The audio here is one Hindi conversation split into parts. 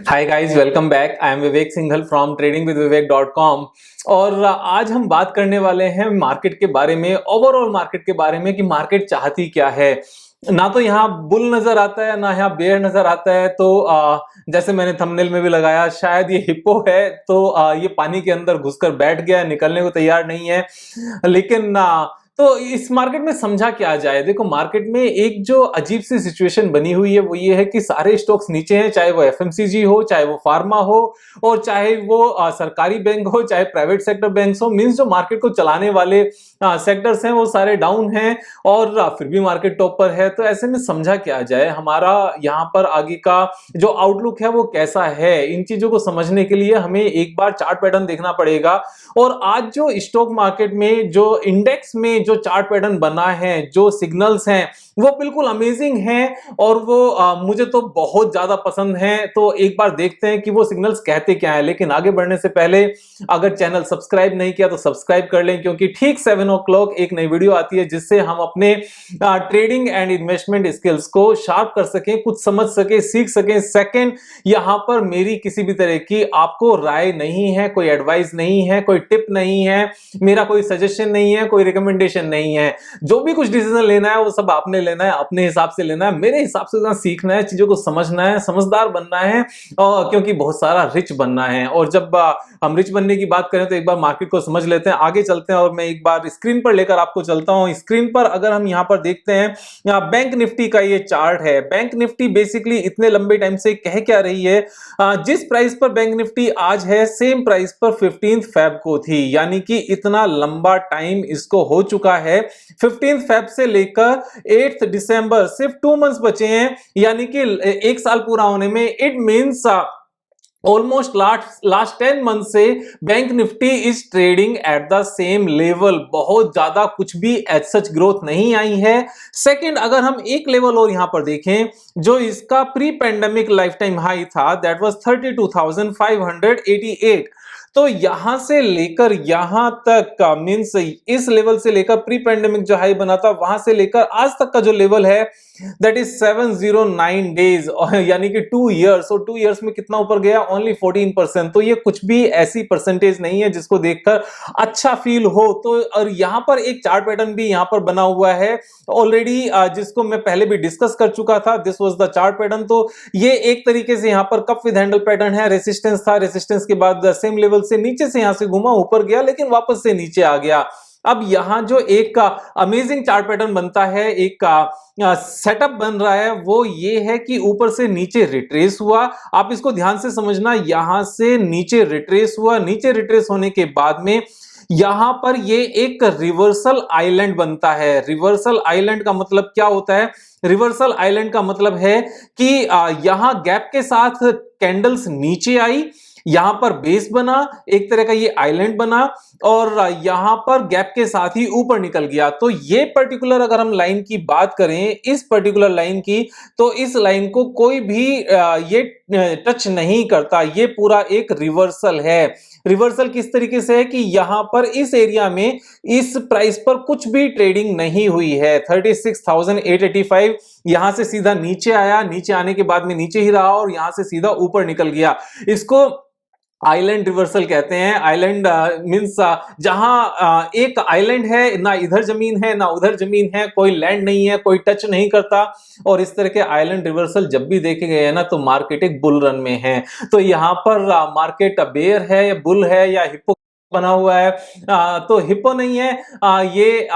Hi guys, welcome back. I am Vivek Singhal from tradingwithvivek.com। और आज हम बात करने वाले हैं मार्केट के बारे में, ओवरऑल मार्केट के बारे में कि मार्केट चाहती क्या है। ना तो यहाँ बुल नजर आता है ना यहाँ बेयर नजर आता है। तो जैसे मैंने थंबनेल में भी लगाया, शायद ये हिप्पो है। तो ये पानी के अंदर घुसकर बैठ गया, निकलने को तैयार नहीं है। लेकिन तो इस मार्केट में समझा क्या जाए। देखो, मार्केट में एक जो अजीब सी सिचुएशन बनी हुई है वो ये है कि सारे स्टॉक्स नीचे हैं, चाहे वो एफएमसीजी हो, चाहे वो फार्मा हो, और चाहे वो सरकारी बैंक हो, चाहे प्राइवेट सेक्टर बैंक हो। मींस जो मार्केट को चलाने वाले सेक्टर्स हैं वो सारे डाउन हैं, और फिर भी मार्केट टॉप पर है। तो ऐसे में समझा क्या जाए, हमारा यहाँ पर आगे का जो आउटलुक है वो कैसा है। इन चीजों को समझने के लिए हमें एक बार चार्ट पैटर्न देखना पड़ेगा। और आज जो स्टॉक मार्केट में जो इंडेक्स में जो चार्ट पैटर्न बना है, जो सिग्नल्स हैं, वो बिल्कुल अमेजिंग हैं, और वो मुझे तो बहुत ज्यादा पसंद हैं। तो एक बार देखते हैं कि वो सिग्नल्स कहते क्या है। लेकिन आगे बढ़ने से पहले अगर चैनल सब्सक्राइब नहीं किया तो सब्सक्राइब कर लें, क्योंकि ठीक 7 o'clock एक नई वीडियो आती है जिससे हम अपने ट्रेडिंग एंड इन्वेस्टमेंट स्किल्स को शार्प कर सकें, कुछ समझ सके, सीख सकें। सेकंड, यहां पर मेरी किसी भी तरह की आपको राय नहीं है, कोई एडवाइस नहीं है, कोई टिप नहीं है, मेरा कोई सजेशन नहीं है, कोई रिकमेंडेशन नहीं है। जो भी कुछ डिसीजन लेना है वो सब आपने लेना है, अपने हिसाब से लेना है, मेरे हिसाब से सीखना है, चीजों को समझना है, समझदार बनना है, क्योंकि बहुत सारा रिच बनना है। और जब हम रिच बनने की बात करें तो एक बार मार्केट को समझ लेते हैं, आगे चलते हैं। और मैं एक बार स्क्रीन पर लेकर आपको चलता हूं। स्क्रीन पर अगर हम यहां पर देखते हैं, बैंक निफ्टी का ये चार्ट है। बैंक निफ्टी बेसिकली इतने लंबे टाइम से कह क्या रही है, जिस प्राइस पर बैंक निफ्टी आज है सेम प्राइस पर 15 फेब को थी। यानी कि इतना लंबा टाइम इसको हो चुका है। 15 फेब से लेकर 8 दिसंबर, सिर्फ 2 मंथ्स बचे हैं, यानी कि एक साल पूरा होने में। It means almost last 10 month से bank Nifty is trading at the same level. बहुत ज्यादा कुछ भी एज सच ग्रोथ नहीं आई है। सेकंड, अगर हम एक लेवल और यहां पर देखें, जो इसका pre pandemic life time high था, दैट वाज 32,588। तो यहां से लेकर यहां तक का मींस इस लेवल से लेकर प्री पेंडेमिक जो हाई बना था वहां से लेकर आज तक का जो लेवल है, दैट इज 709 डेज, यानी कि 2 इयर्स। और 2 इयर्स में कितना ऊपर गया? ओनली 14%। तो ये कुछ भी ऐसी परसेंटेज नहीं है जिसको देखकर अच्छा फील हो। तो और यहां पर एक चार्ट पैटर्न भी यहां पर बना हुआ है ऑलरेडी, जिसको मैं पहले भी डिस्कस कर चुका था। This was the chart pattern. तो ये एक तरीके से यहां पर कप विद हैंडल पैटर्न है। रेसिस्टेंस था, रेसिस्टेंस के बाद सेम लेवल से नीचे से यहां से घुमा, ऊपर गया, लेकिन वापस से नीचे आ गया। अब यहां जो एक अमेजिंग चार्ट पैटर्न बनता है, एक सेटअप बन रहा है, वो ये है कि ऊपर से नीचे रिट्रेस हुआ। आप इसको ध्यान से समझना, यहां से नीचे रिट्रेस हुआ, नीचे रिट्रेस होने के बाद में यहां पर ये एक रिवर्सल आइलैंड बनता है। रिवर्सल आइलैंड का मतलब क्या होता है? रिवर्सल आइलैंड का मतलब है कि यहां गैप के साथ कैंडल्स नीचे आई, यहां पर बेस बना, एक तरह का ये आइलैंड बना, और यहां पर गैप के साथ ही ऊपर निकल गया। तो ये पर्टिकुलर अगर हम लाइन की बात करें, इस पर्टिकुलर लाइन की, तो इस लाइन को कोई भी ये टच नहीं करता। ये पूरा एक रिवर्सल है। रिवर्सल किस तरीके से है कि यहां पर इस एरिया में इस प्राइस पर कुछ भी ट्रेडिंग नहीं हुई है। 36,885 यहां से सीधा नीचे आया, नीचे आने के बाद में नीचे ही रहा, और यहां से सीधा ऊपर निकल गया। इसको आइलैंड रिवर्सल कहते हैं। आइलैंड मींस जहां एक आइलैंड है, ना इधर जमीन है ना उधर जमीन है, कोई लैंड नहीं है, कोई टच नहीं करता। और इस तरह के आइलैंड रिवर्सल जब भी देखे गए हैं ना, तो मार्केट एक बुल रन में है। तो यहां पर मार्केट बेयर है या बुल है या हिप्पो बना हुआ है, तो हिप्पो नहीं है, ये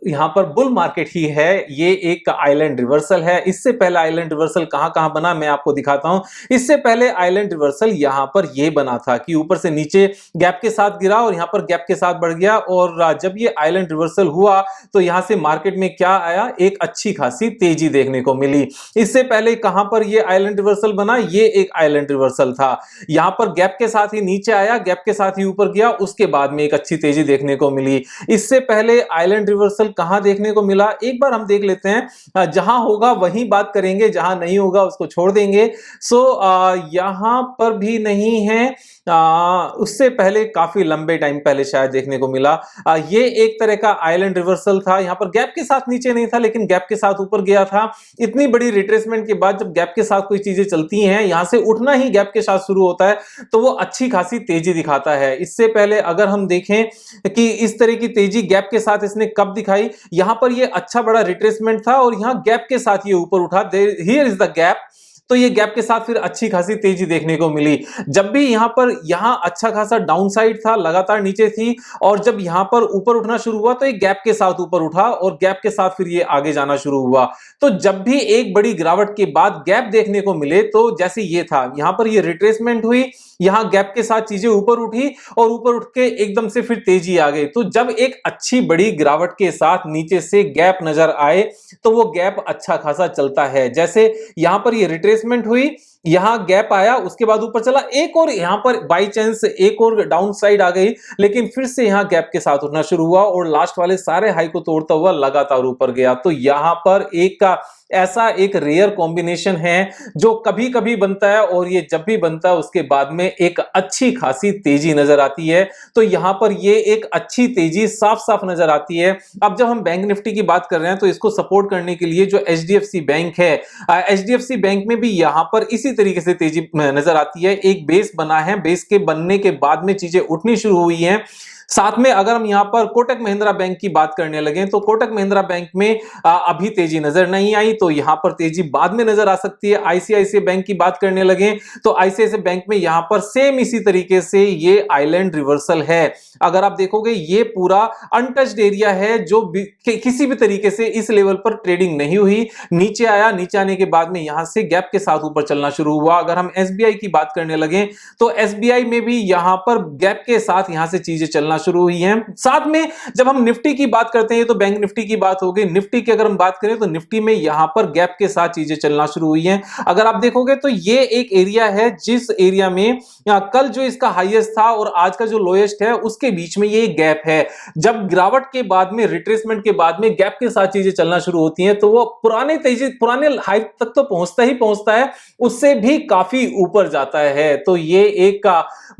यहां पर बुल मार्केट ही है। ये एक आइलैंड रिवर्सल है। इससे पहले आइलैंड रिवर्सल कहां कहां बना मैं आपको दिखाता हूं। इससे पहले आइलैंड रिवर्सल यहां पर ये बना था कि ऊपर से नीचे गैप के साथ गिरा और यहां पर गैप के साथ बढ़ गया। और जब ये आइलैंड रिवर्सल हुआ तो यहां से मार्केट में क्या आया? एक अच्छी खासी तेजी देखने को मिली। इससे पहले कहां पर ये आइलैंड रिवर्सल बना? ये एक आइलैंड रिवर्सल था। यहां पर गैप के साथ ही नीचे आया, गैप के साथ ही ऊपर गया, उसके बाद में एक अच्छी तेजी देखने को मिली। इससे पहले आइलैंड रिवर्सल कहां देखने को मिला, एक बार हम देख लेते हैं। जहां होगा वहीं बात करेंगे, जहां नहीं होगा उसको छोड़ देंगे। सो यहां पर भी नहीं है, उससे पहले काफी लंबे टाइम पहले शायद देखने को मिला। ये एक तरह का आइलैंड रिवर्सल था, यहां पर गैप के साथ नीचे नहीं था लेकिन गैप के साथ ऊपर गया था। इतनी बड़ी रिट्रेसमेंट के बाद जब गैप के साथ कोई चीजें चलती हैं, यहां से उठना ही गैप के साथ शुरू होता है, तो वो अच्छी खासी तेजी दिखाता है। इससे पहले अगर हम देखें कि इस तरह की तेजी गैप के साथ इसने कब दिखाई, यहां पर ये अच्छा बड़ा रिट्रेसमेंट था और यहां गैप के साथ ये ऊपर उठा, हियर इज द गैप। तो ये गैप के साथ फिर अच्छी खासी तेजी देखने को मिली। जब भी यहां अच्छा खासा डाउन साइड था, लगातार नीचे थी, और जब यहां पर ऊपर उठना शुरू हुआ तो एक गैप के साथ ऊपर उठा और गैप के साथ फिर ये आगे जाना शुरू हुआ। तो जब भी एक बड़ी गिरावट के बाद गैप देखने को मिले, तो जैसे ये था, यहां पर ये रिट्रेसमेंट हुई, यहां गैप के साथ चीजें ऊपर उठी और ऊपर उठ के एकदम से फिर तेजी आ गई। तो जब एक अच्छी बड़ी गिरावट के साथ नीचे से गैप नजर आए, तो वो गैप अच्छा खासा चलता है। जैसे यहां पर ये रिट्रेसमेंट हुई, यहां गैप आया, उसके बाद ऊपर चला, एक और यहां पर बाई चांस एक और डाउन साइड आ गई, लेकिन फिर से यहां गैप के साथ उठना शुरू हुआ और लास्ट वाले सारे हाई को तोड़ता हुआ लगातार ऊपर गया। तो यहां पर ऐसा एक रेयर कॉम्बिनेशन है जो कभी कभी बनता है, और ये जब भी बनता है उसके बाद में एक अच्छी खासी तेजी नजर आती है। तो यहां पर ये एक अच्छी तेजी साफ साफ नजर आती है। अब जब हम बैंक निफ्टी की बात कर रहे हैं, तो इसको सपोर्ट करने के लिए जो एचडीएफसी बैंक है, एचडीएफसी बैंक में भी यहां पर इसी तरीके से तेजी नजर आती है। एक बेस बना है, बेस के बनने के बाद में चीजें उठनी शुरू हुई हैं। साथ में अगर हम यहां पर कोटक महिंद्रा बैंक की बात करने लगे, तो कोटक महिंद्रा बैंक में अभी तेजी नजर नहीं आई, तो यहां पर तेजी बाद में नजर आ सकती है। आईसीआईसीआई बैंक की बात करने लगे, तो आईसीआईसीआई बैंक में यहां पर सेम इसी तरीके से ये आइलैंड रिवर्सल है। अगर आप देखोगे, ये पूरा अनटच्ड एरिया है, जो किसी भी तरीके से इस लेवल पर ट्रेडिंग नहीं हुई। नीचे आया, नीचे आने के बाद में यहां से गैप के साथ ऊपर चलना शुरू हुआ। अगर हम एसबीआई की बात करने लगे, तो एसबीआई में भी यहां पर गैप के साथ यहां से चीजें चलना शुरू हुई हैं। साथ में जब हम निफ्टी की बात करते हैं, तो बैंक निफ्टी की बात हो गई। निफ्टी की अगर हम बात करें, तो निफ्टी में यहां पर गैप के साथ चीजें चलना शुरू हुई हैं। अगर आप देखोगे, तो ये एक एरिया है जिस एरिया में कल जो इसका हाईएस्ट था और आज का जो लोएस्ट है, उसके बीच में ये गैप है। जब गिरावट के बाद में, रिट्रेसमेंट के बाद में गैप के साथ चीजें चलना शुरू होती हैं, तो वो पुराने हाई तक तो पहुंचता है, उससे भी काफी ऊपर जाता है। तो ये एक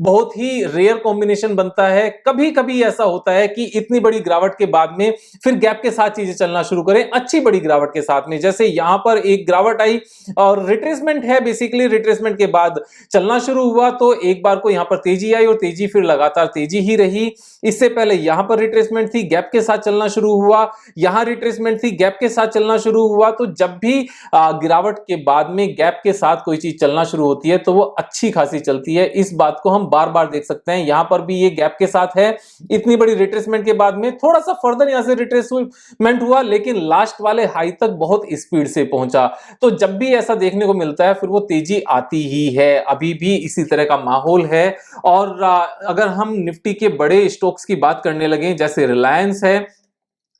बहुत ही रेयर कॉम्बिनेशन बनता है। कभी कभी ऐसा होता है कि इतनी बड़ी गिरावट के बाद में फिर गैप के साथ चीजें चलना शुरू करें, अच्छी बड़ी गिरावट के साथ में। जैसे यहां पर एक गिरावट आई और रिट्रेसमेंट है, बेसिकली रिट्रेसमेंट के बाद चलना शुरू हुआ, तो एक बार को यहां पर तेजी आई और तेजी फिर लगातार तेजी ही रही। इससे पहले यहां पर रिट्रेसमेंट थी, गैप के साथ चलना शुरू हुआ, यहां रिट्रेसमेंट थी, गैप के साथ चलना शुरू हुआ। तो जब भी गिरावट के बाद में गैप के साथ कोई चीज चलना शुरू होती है, तो वो अच्छी खासी चलती है। इस बात को हम बार बार देख सकते हैं। यहां पर भी ये गैप के साथ है, इतनी बड़ी रिट्रेसमेंट के बाद में थोड़ा सा फर्दर यहां से रिट्रेसमेंट हुआ, लेकिन लास्ट वाले हाई तक बहुत स्पीड से पहुंचा। तो जब भी ऐसा देखने को मिलता है, फिर वो तेजी आती ही है। अभी भी इसी तरह का माहौल है। और अगर हम निफ्टी के बड़े स्टॉक्स की बात करने लगे, जैसे रिलायंस है,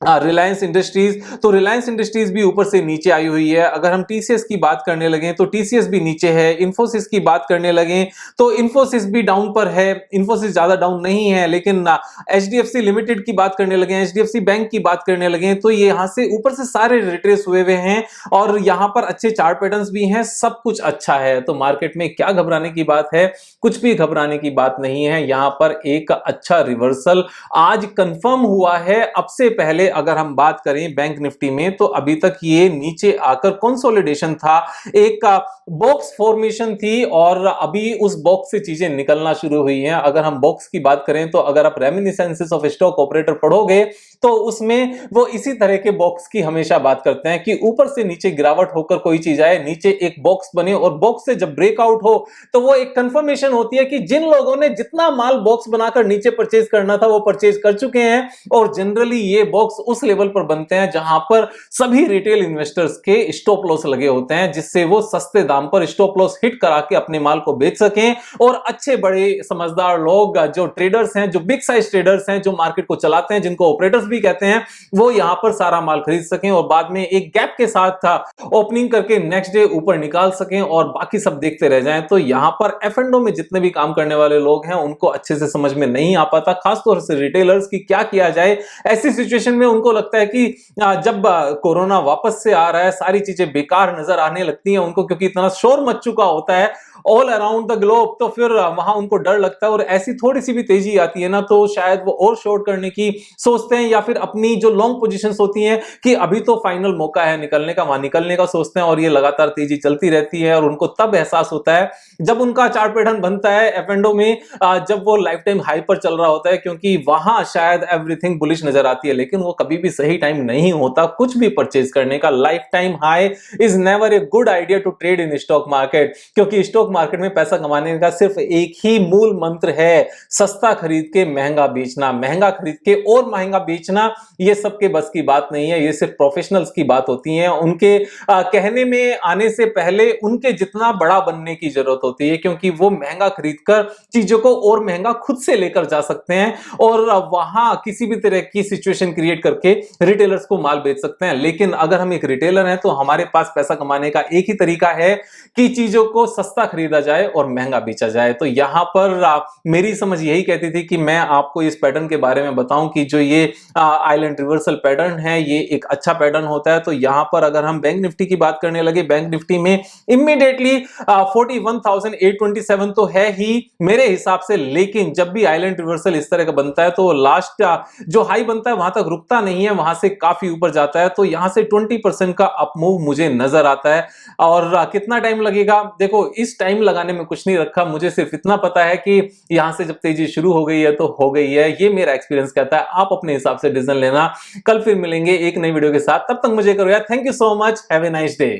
रिलायंस इंडस्ट्रीज, तो रिलायंस इंडस्ट्रीज भी ऊपर से नीचे आई हुई है। अगर हम टीसीएस की बात करने लगे, तो टीसीएस भी नीचे है। इंफोसिस की बात करने लगे, तो इंफोसिस भी डाउन पर है। इंफोसिस ज्यादा डाउन नहीं है, लेकिन एचडीएफसी लिमिटेड की बात करने लगे, एचडीएफसी बैंक की बात करने लगे, तो ये यहां से ऊपर से सारे रिट्रेस हुए हुए हैं और यहां पर अच्छे चार्ट पैटर्न्स भी हैं, सब कुछ अच्छा है। तो मार्केट में क्या घबराने की बात है? कुछ भी घबराने की बात नहीं है। यहां पर एक अच्छा रिवर्सल आज कंफर्म हुआ है। अब से पहले अगर हम बात करें बैंक निफ्टी में, तो अभी तक ये नीचे आकर कंसोलिडेशन था, एक बॉक्स फॉर्मेशन थी और अभी उस बॉक्स से चीजें निकलना शुरू हुई हैं। अगर हम बॉक्स की बात करें, तो अगर आप रेमिनिसेंसेस ऑफ स्टॉक ऑपरेटर पढ़ोगे, तो उसमें वो इसी तरह के बॉक्स की हमेशा बात करते हैं कि ऊपर से नीचे गिरावट होकर कोई चीज आए, नीचे एक बॉक्स बने और बॉक्स से जब ब्रेकआउट हो, तो वो एक कंफर्मेशन होती है कि जिन लोगों ने जितना माल बॉक्स बनाकर नीचे परचेज करना था, वो परचेज कर चुके हैं। और जनरली ये बॉक्स उस लेवल पर बनते हैं जहां पर सभी रिटेल इन्वेस्टर्स के स्टॉप लॉस लगे होते हैं, जिससे वो सस्ते दाम पर स्टॉप लॉस हिट करा के अपने माल को बेच सकें और अच्छे बड़े समझदार लोग, जो ट्रेडर्स हैं, जो बिग साइज ट्रेडर्स हैं, जो मार्केट को चलाते हैं, जिनको ऑपरेटर्स भी कहते हैं, वो यहां पर सारा माल खरीद सकें और बाद में एक गैप के साथ था ओपनिंग करके नेक्स्ट डे ऊपर निकाल सकें और बाकी सब देखते रह जाएं। तो यहां पर एफ&ओ में जितने भी काम करने वाले लोग हैं, उनको अच्छे से समझ में नहीं आ पाता, खासतौर से रिटेलर्स की क्या किया जाए ऐसी सिचुएशन में। उनको लगता है कि जब कोरोना वापस से आ रहा है, सारी चीजें बेकार नजर आने लगती हैं उनको, क्योंकि इतना शोर मच चुका होता है ऑल अराउंड द ग्लोब, तो फिर वहां उनको डर लगता है और ऐसी थोड़ी सी भी तेजी आती है ना तो शायद वो और शॉर्ट करने की सोचते हैं, या फिर अपनी जो लॉन्ग पोजीशंस होती हैं कि अभी तो फाइनल मौका है निकलने का, वहां निकलने का सोचते हैं और ये लगातार तेजी चलती रहती है। और उनको तब एहसास होता है जब उनका चार्ट पैटर्न बनता है एफ&ओ में, जब वो लाइफ टाइम हाई पर चल रहा होता है, क्योंकि वहां शायद एवरीथिंग बुलिश नजर आती है, लेकिन वो कभी भी सही टाइम नहीं होता कुछ भी परचेज करने का। Lifetime high is never a good idea to trade in stock market, क्योंकि स्टॉक मार्केट में पैसा कमाने का सिर्फ एक ही मूल मंत्र है, सस्ता खरीद के महंगा बेचना, महंगा खरीद के और महंगा बेचना। ये सबके बस की बात नहीं है, ये सिर्फ प्रोफेशनल्स की बात होती है। उनके कहने में आने से पहले उनके जितना बड़ा बनने की जरूरत होती है, क्योंकि वो महंगा खरीदकर चीजों को और महंगा खुद से लेकर जा सकते हैं और वहां किसी भी तरह की सिचुएशन क्रिएट करके रिटेलर्स को माल बेच सकते हैं। लेकिन अगर हम एक रिटेलर हैं तो हमारे पास पैसा कमाने का एक ही तरीका है कि चीजों को सस्ता खरीदा जाए और महंगा बेचा जाए। तो यहां पर मेरी समझ यही कहती थी कि मैं आपको इस पैटर्न के बारे में बताऊं कि जो ये आइलैंड रिवर्सल पैटर्न है ये एक अच्छा पैटर्न होता है। तो यहां पर अगर हम बैंक निफ्टी की बात करने लगे, बैंक निफ्टी में इमीडिएटली 41,827 तो है ही मेरे हिसाब से, लेकिन जब भी आइलैंड रिवर्सल इस तरह का बनता है तो लास्ट जो हाई बनता है वहां तक रुकता नहीं है, वहां से काफी ऊपर जाता है। तो यहां से 20% का अप मूव मुझे नजर आता है। और कितना टाइम लगेगा, देखो इस टाइम लगाने में कुछ नहीं रखा, मुझे सिर्फ इतना पता है कि यहां से जब तेजी शुरू हो गई है तो हो गई है, ये मेरा एक्सपीरियंस कहता है। आप अपने हिसाब से डिसीजन लेना। कल फिर मिलेंगे एक नई वीडियो के साथ, तब तक मुझे करो यार, thank you so much, have a nice day.